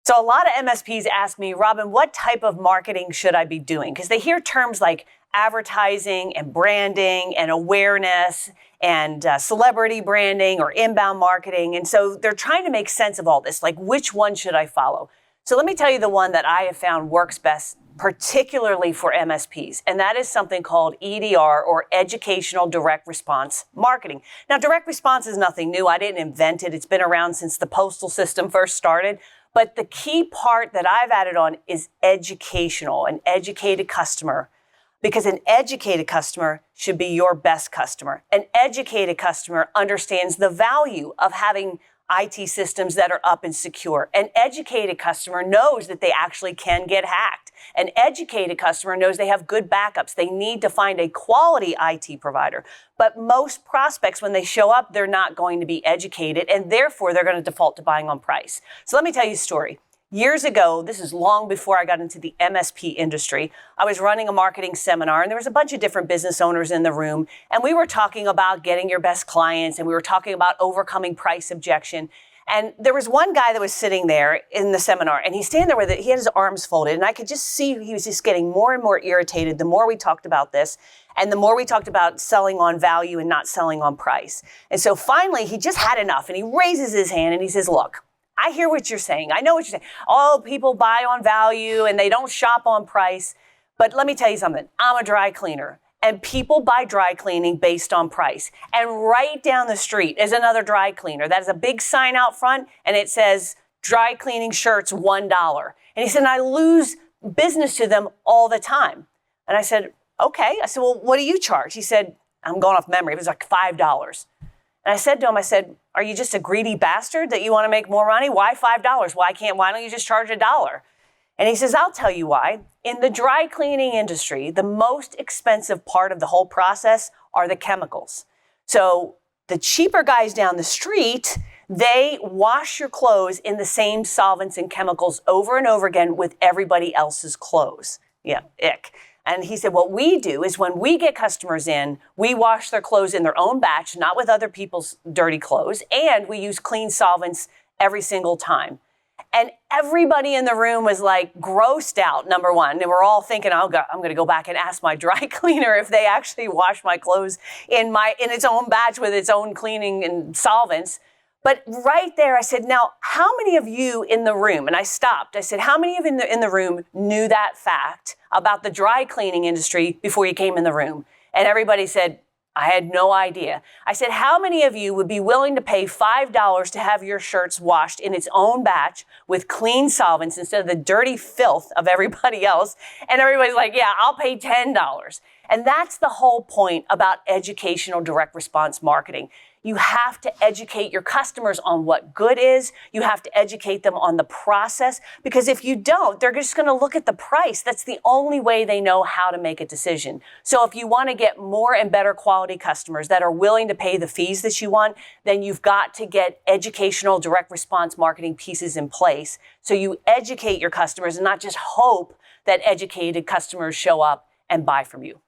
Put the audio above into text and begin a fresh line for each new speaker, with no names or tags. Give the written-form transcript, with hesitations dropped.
So a lot of MSPs ask me, Robin, what type of marketing should I be doing? Because they hear terms like advertising and branding and awareness and celebrity branding or inbound marketing. And so they're trying to make sense of all this, like which one should I follow? So let me tell you the one that I have found works best, particularly for MSPs, and that is something called EDR, or Educational Direct Response Marketing. Now, direct response is nothing new. I didn't invent it. It's been around since the postal system first started. But the key part that I've added on is educational, an educated customer. Because an educated customer should be your best customer. An educated customer understands the value of having IT systems that are up and secure. An educated customer knows that they actually can get hacked. An educated customer knows they have good backups. They need to find a quality IT provider. But most prospects, when they show up, they're not going to be educated, and therefore they're going to default to buying on price. So let me tell you a story. Years ago, this is long before I got into the MSP industry, I was running a marketing seminar, and there was a bunch of different business owners in the room, and we were talking about getting your best clients, and we were talking about overcoming price objection. And there was one guy that was sitting there in the seminar, and he's standing there with it. He had his arms folded, and I could just see he was just getting more and more irritated the more we talked about this, and the more we talked about selling on value and not selling on price. And so finally, he just had enough, and he raises his hand, and he says, look, I hear what you're saying. I know what you're saying. Oh, people buy on value and they don't shop on price. But let me tell you something. I'm a dry cleaner, and people buy dry cleaning based on price. And right down the street is another dry cleaner. That is a big sign out front, and it says dry cleaning shirts, $1. And he said, I lose business to them all the time. And I said, okay. I said, well, what do you charge? He said, I'm going off memory. It was like $5. And I said to him, are you just a greedy bastard that you want to make more money? Why $5? Why don't you just charge $1? And he says, I'll tell you why. In the dry cleaning industry, the most expensive part of the whole process are the chemicals. So the cheaper guys down the street, they wash your clothes in the same solvents and chemicals over and over again with everybody else's clothes. Yeah, ick. And he said, what we do is when we get customers in, we wash their clothes in their own batch, not with other people's dirty clothes, and we use clean solvents every single time. And everybody in the room was like grossed out, number one. And we're all thinking, oh God, I'm going to go back and ask my dry cleaner if they actually wash my clothes in its own batch with its own cleaning and solvents. But right there, I said, now, how many of you in the room, and I stopped, I said, how many of you in the room knew that fact about the dry cleaning industry before you came in the room? And everybody said, I had no idea. I said, how many of you would be willing to pay $5 to have your shirts washed in its own batch with clean solvents instead of the dirty filth of everybody else? And everybody's like, yeah, I'll pay $10. And that's the whole point about educational direct response marketing. You have to educate your customers on what good is. You have to educate them on the process, because if you don't, they're just going to look at the price. That's the only way they know how to make a decision. So if you want to get more and better quality customers that are willing to pay the fees that you want, then you've got to get educational direct response marketing pieces in place. So you educate your customers and not just hope that educated customers show up and buy from you.